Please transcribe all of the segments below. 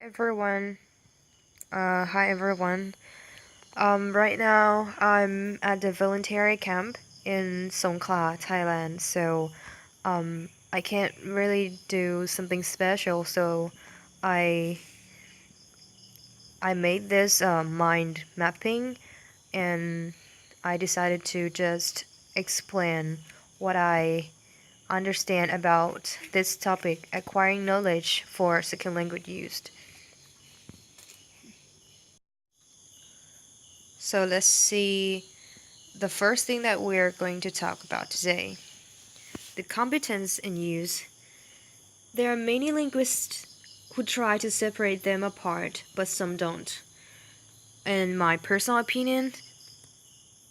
Everyone. Hi everyone. Right now I'm at the voluntary camp in Songkhla, Thailand. I can't really do something special. I I made this mind mapping, and I decided to just explain what I understand about this topic, acquiring knowledge for second language use. So let's see. The first thing that we're going to talk about today, the competence in use. There are many linguists who try to separate them apart, but some don't. In my personal opinion,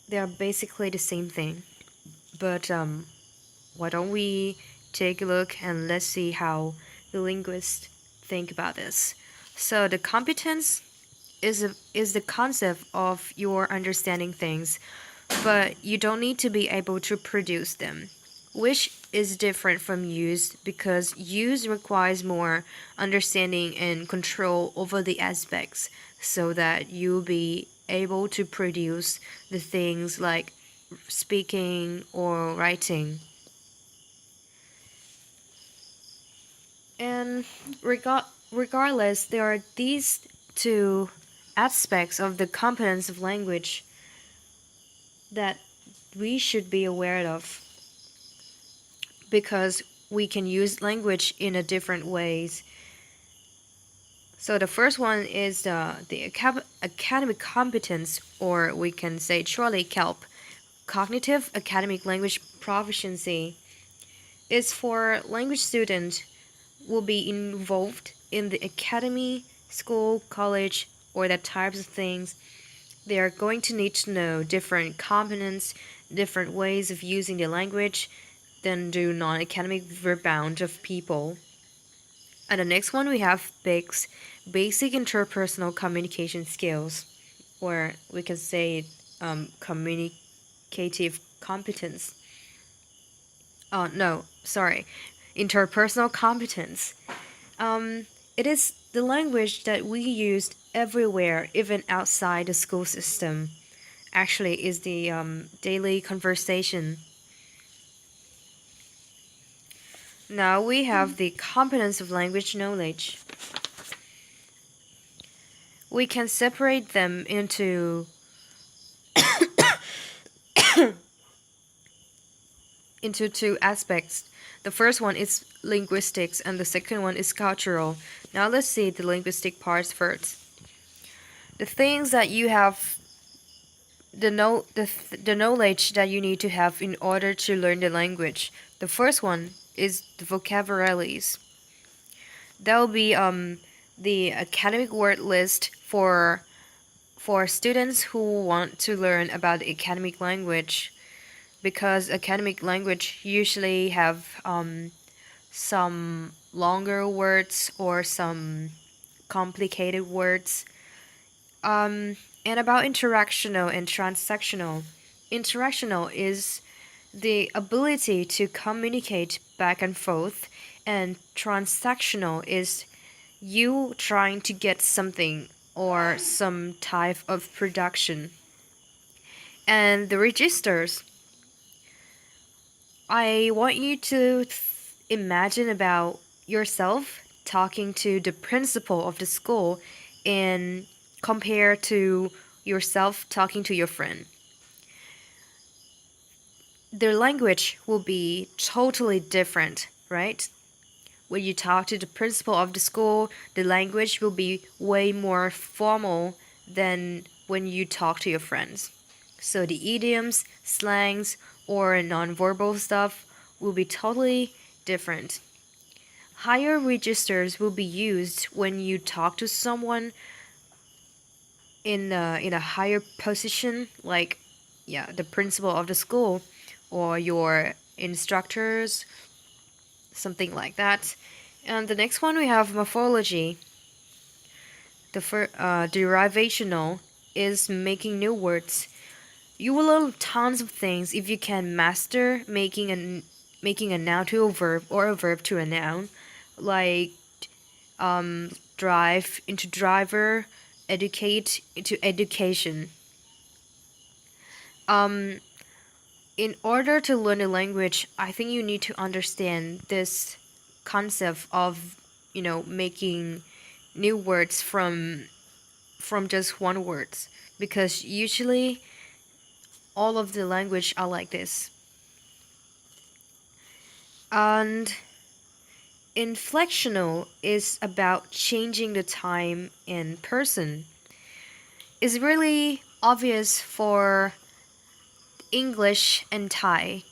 they are basically the same thing. But why don't we take a look and let's see how the linguists think about this. So the competence is the concept of your understanding things, but you don't need to be able to produce them, which is different from use because use requires more understanding and control over the aspects so that you'll be able to produce the things like speaking or writing. And regardless, there are these two aspects of the competence of language that we should be aware of because we can use language in a different ways. So the first one is the academic competence, or we can say shortly CALP, cognitive academic language proficiency, is for language students will be involved in the academy, school, college, or that types of things. They are going to need to know different components, different ways of using the language than do non-academic verbound of people. And the next one we have BICS, basic interpersonal communication skills, or we can say communicative competence. Oh no, sorry, interpersonal competence. It is the language that we use everywhere, even outside the school system. Actually, is the daily conversation. Now we have the competence of language knowledge. We can separate them into two aspects. The first one is linguistics and the second one is cultural. Now let's see the linguistic parts first. The things that you have the knowledge that you need to have in order to learn the language. The first one is the vocabularies. That will be the academic word list for students who want to learn about the academic language, because academic language usually have some longer words or some complicated words. And about interactional and transactional. Interactional is the ability to communicate back and forth, and transactional is you trying to get something or some type of production. And the registers, I want you to imagine about yourself talking to the principal of the school and compare to yourself talking to your friend. Their language will be totally different, right? When you talk to the principal of the school, the language will be way more formal than when you talk to your friends. So the idioms, slangs, or nonverbal stuff will be totally different. Higher registers will be used when you talk to someone in a higher position, like the principal of the school or your instructors, something like that. And the next one we have morphology. The derivational is making new words. You will learn tons of things if you can master making a noun to a verb or a verb to a noun, like drive into driver, educate into education. Um, in order to learn a language, I think you need to understand this concept of, making new words from just one words, because usually all of the language are like this. And inflectional is about changing the time in person. It's really obvious for English and Thai.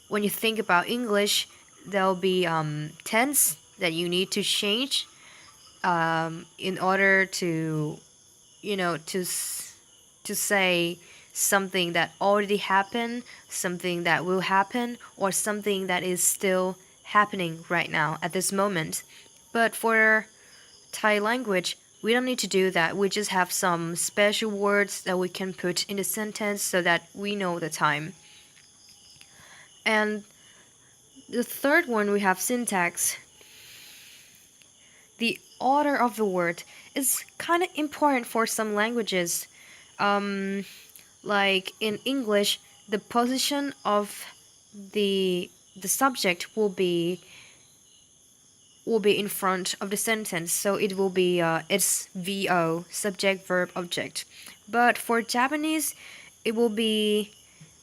When you think about English, there'll be tense that you need to change in order to, to say something that already happened, something that will happen, or something that is still happening right now at this moment. But for Thai language, we don't need to do that. We just have some special words that we can put in the sentence so that we know the time. And the third one, we have syntax. The order of the word is kind of important for some languages. Um, like in English, the position of the subject will be in front of the sentence, so it will be it's VO, subject verb object. But for Japanese, it will be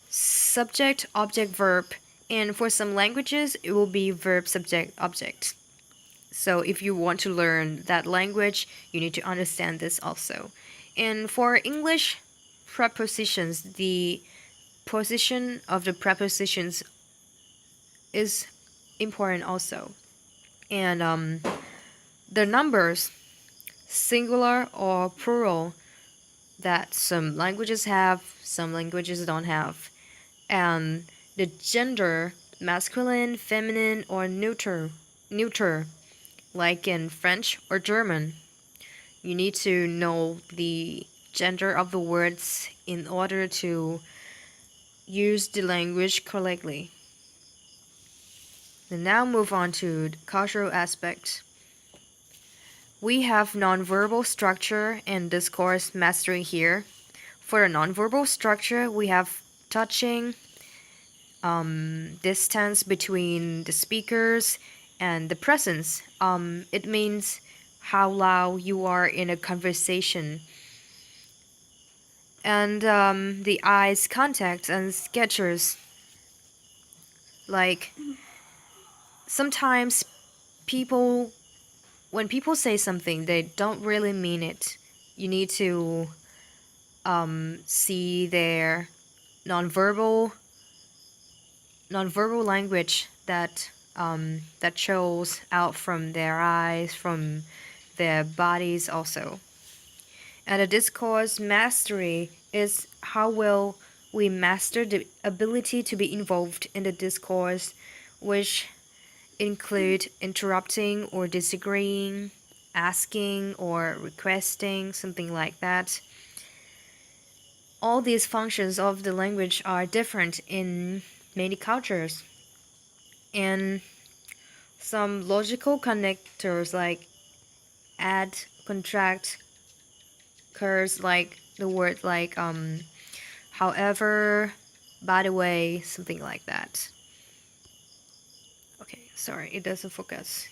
subject object verb, and for some languages it will be verb subject object. So if you want to learn that language, you need to understand this also. And for English prepositions, the position of the prepositions is important also. And the numbers, singular or plural, that some languages have, some languages don't have. And the gender, masculine, feminine, or neuter, like in French or German. You need to know the gender of the words in order to use the language correctly. And now move on to the cultural aspect. We have nonverbal structure and discourse mastery here. For the nonverbal structure, we have touching, distance between the speakers, and the presence. It means how loud you are in a conversation. And the eyes contact and gestures. Like sometimes people, when people say something, they don't really mean it. You need to see their nonverbal nonverbal language that shows out from their eyes, from their bodies also. And the discourse mastery is how well we master the ability to be involved in the discourse, which include interrupting or disagreeing, asking or requesting, something like that. All these functions of the language are different in many cultures. And some logical connectors like add, contract, occurs like the word like however, by the way, something like that. Okay, sorry, it doesn't focus.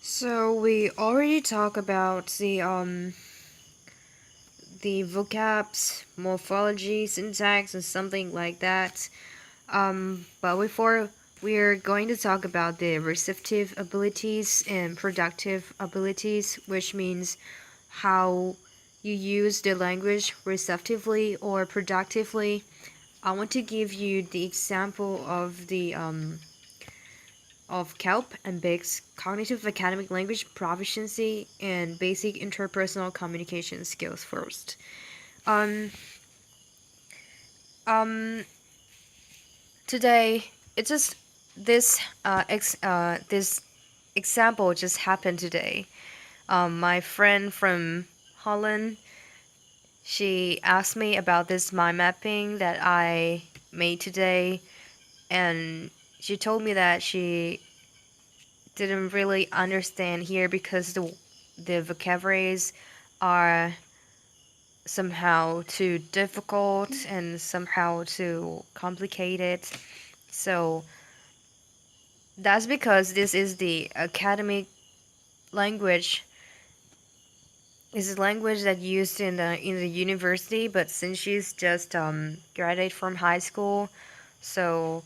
So we already talked about the vocabs, morphology, syntax, and something like that. But before we're going to talk about the receptive abilities and productive abilities, which means how you use the language receptively or productively. I want to give you the example of the of KELP and BIC's cognitive academic language proficiency and basic interpersonal communication skills first. Um, um, Today it's just this example just happened today. My friend from Holland, she asked me about this mind mapping that I made today, and she told me that didn't really understand here because the vocabularies are somehow too difficult and somehow too complicated. So that's because this is the academic language. Is a language that used in the university, but since she's just graduated from high school, so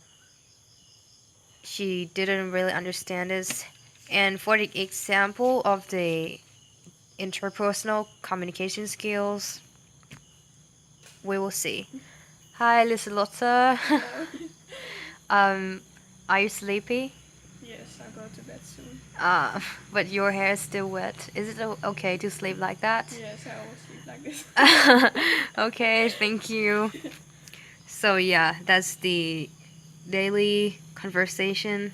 she didn't really understand this. And for the example of the interpersonal communication skills, we will see. Hi, Liselotte. Hello. um, are you sleepy? Yes, I'll go to bed soon. Uh, but your hair is still wet. Is it okay to sleep like that? Yes, I always sleep like this. Okay, thank you. So yeah, that's the daily conversation.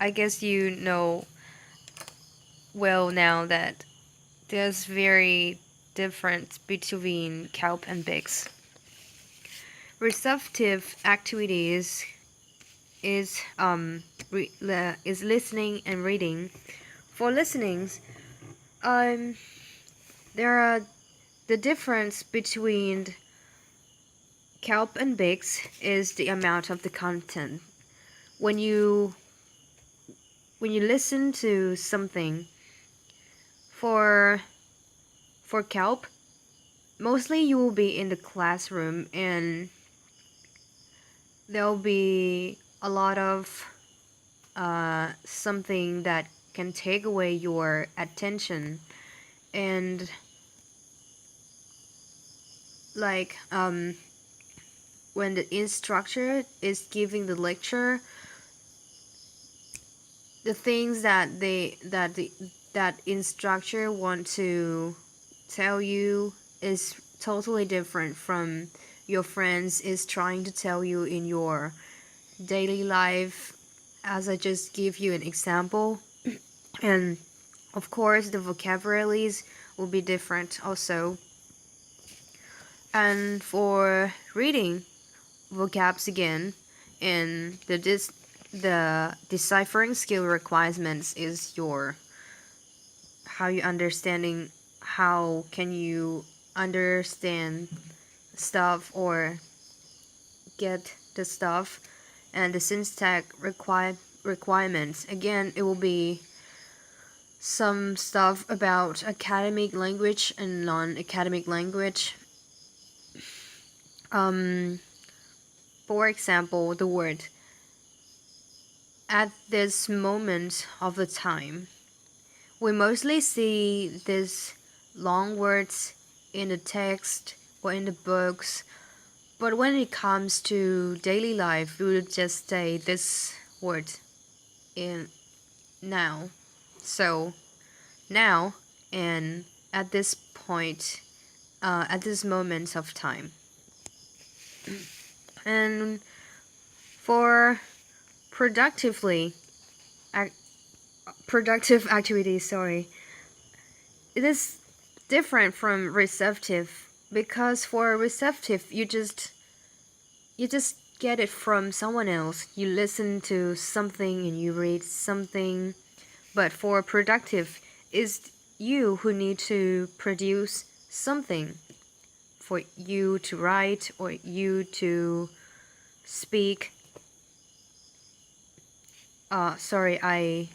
I guess you know well now that there's very difference between kelp and bigs. Receptive activities is is listening and reading. For listenings, um, there are the difference between kelp and bigs is the amount of the content. When you when you listen to something for kelp, mostly you will be in the classroom and there'll be a lot of something that can take away your attention and like when the instructor is giving the lecture, the things that that instructor want to tell you is totally different from your friends is trying to tell you in your daily life, as I just give you an example. And of course the vocabularies will be different also. And for reading vocabs again, and the deciphering skill requirements is your how you understanding how can you understand stuff or get the stuff. And the syntax requirements again, it will be some stuff about academic language and non-academic language. um for example, the word at this moment of the time, we mostly see these long words in the text or in the books, but when it comes to daily life, we would just say this word in now. So, now and at this point, at this moment of time. And for productively, ac- productive activities, sorry, it is different from receptive because for receptive you just get it from someone else. You listen to something and you read something. But for productive, is you who need to produce something, for you to write or you to speak. Sorry, I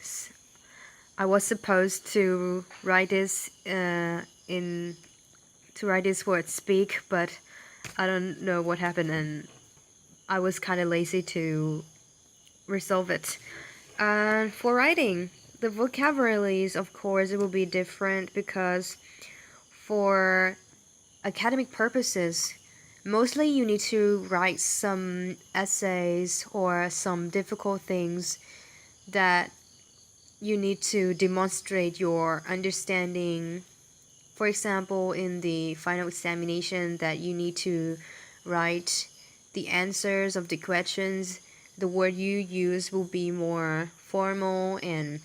was supposed to write this in to write this word speak, but I don't know what happened and I was kind of lazy to resolve it. And for writing, the vocabularies, of course, it will be different because for academic purposes, mostly you need to write some essays or some difficult things that you need to demonstrate your understanding. For example, in the final examination, that you need to write the answers of the questions. The word you use will be more formal and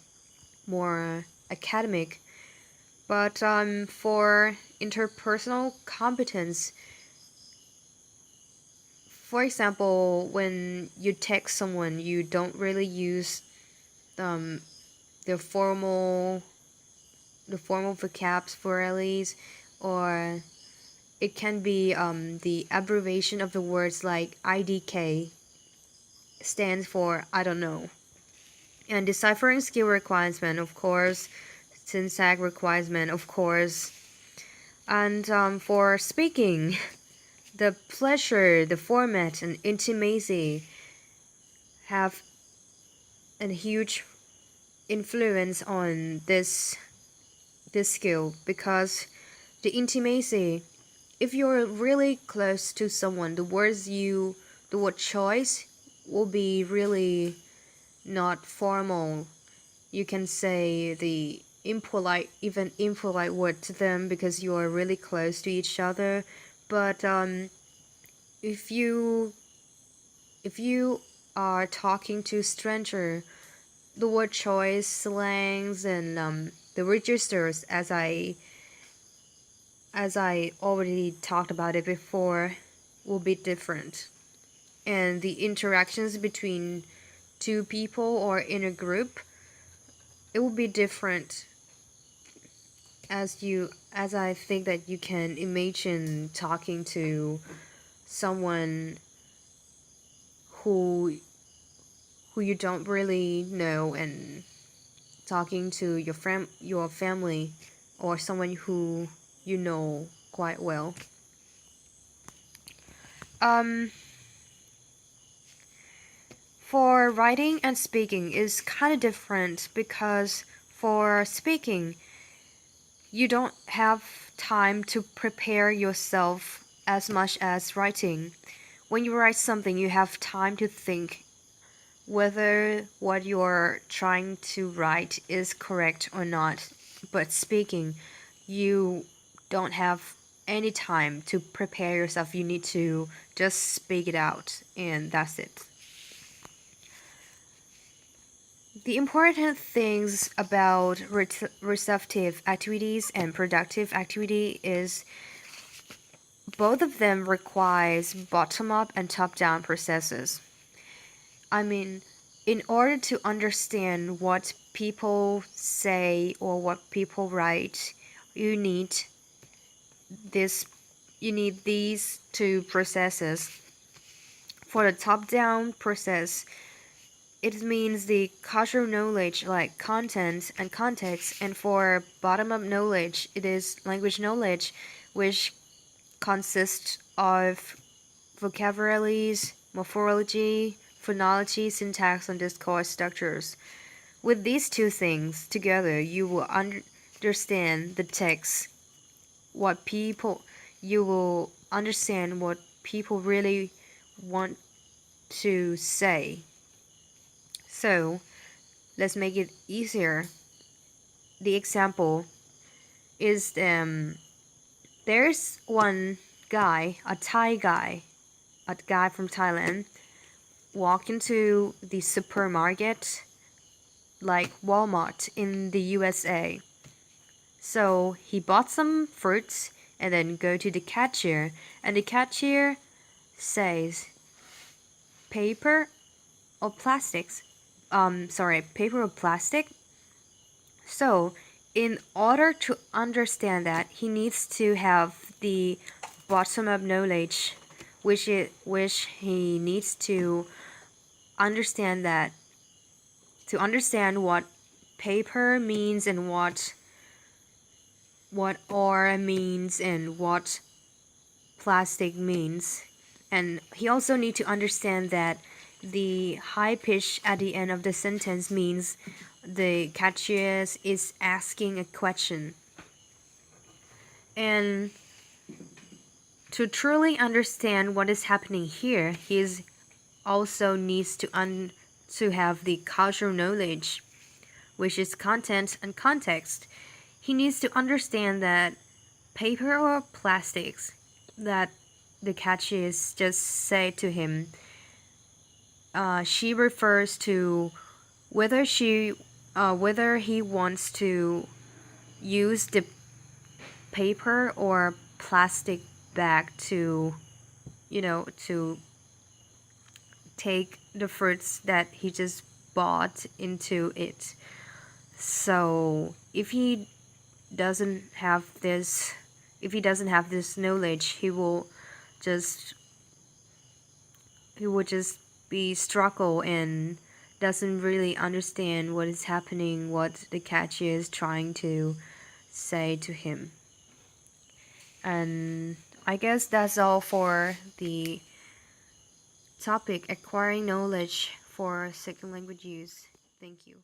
more academic. But for interpersonal competence, for example, when you text someone, you don't really use um, the formal vocabularies, or it can be the abbreviation of the words like IDK stands for I don't know. And deciphering skill requirement, of course, syntax requirement, of course. And for speaking, the pleasure, the format, and intimacy have a huge influence on this skill, because the intimacy, if you're really close to someone, the word choice will be really not formal. You can say the even impolite word to them because you are really close to each other. But if you if you are talking to a stranger, the word choice, slangs, and the registers, as I already talked about it before, will be different. And the interactions between two people or in a group, it will be different, as I think that you can imagine talking to someone who you don't really know, and talking to your family, or someone who you know quite well. Um, for writing and speaking is kind of different, because for speaking, you don't have time to prepare yourself as much as writing. When you write something, you have time to think whether what you're trying to write is correct or not. But speaking, you don't have any time to prepare yourself. You need to just speak it out, and that's it. The important things about receptive activities and productive activity is both of them requires bottom-up and top-down processes. I mean, in order to understand what people say or what people write, you need this you need these two processes. For the top-down process, it means the cultural knowledge like content and context, and for bottom-up knowledge, it is language knowledge, which consists of vocabularies, morphology, phonology, syntax, and discourse structures. With these two things together, you will understand the text, what people you will understand what people really want to say. So, let's make it easier. The example is there's one guy, a guy from Thailand, walk into the supermarket like Walmart in the USA. So he bought some fruits and then go to the cashier, and the cashier says paper or plastics. Paper or plastic. So in order to understand that, he needs to have the bottom up knowledge, which he needs to understand that to understand what paper means, and what ore means, and what plastic means. And he also need to understand that the high pitch at the end of the sentence means the cashier is asking a question. And to truly understand what is happening here, he also needs to have the cultural knowledge, which is content and context. He needs to understand that paper or plastics that the cashiers just say to him, she refers to whether whether he wants to use the paper or plastic bag to to take the fruits that he just bought into it. So doesn't have this if he doesn't have this knowledge, just he would just be struggle and doesn't really understand what is happening, what the catch is trying to say to him. And I guess that's all for the topic acquiring knowledge for second language use. Thank you.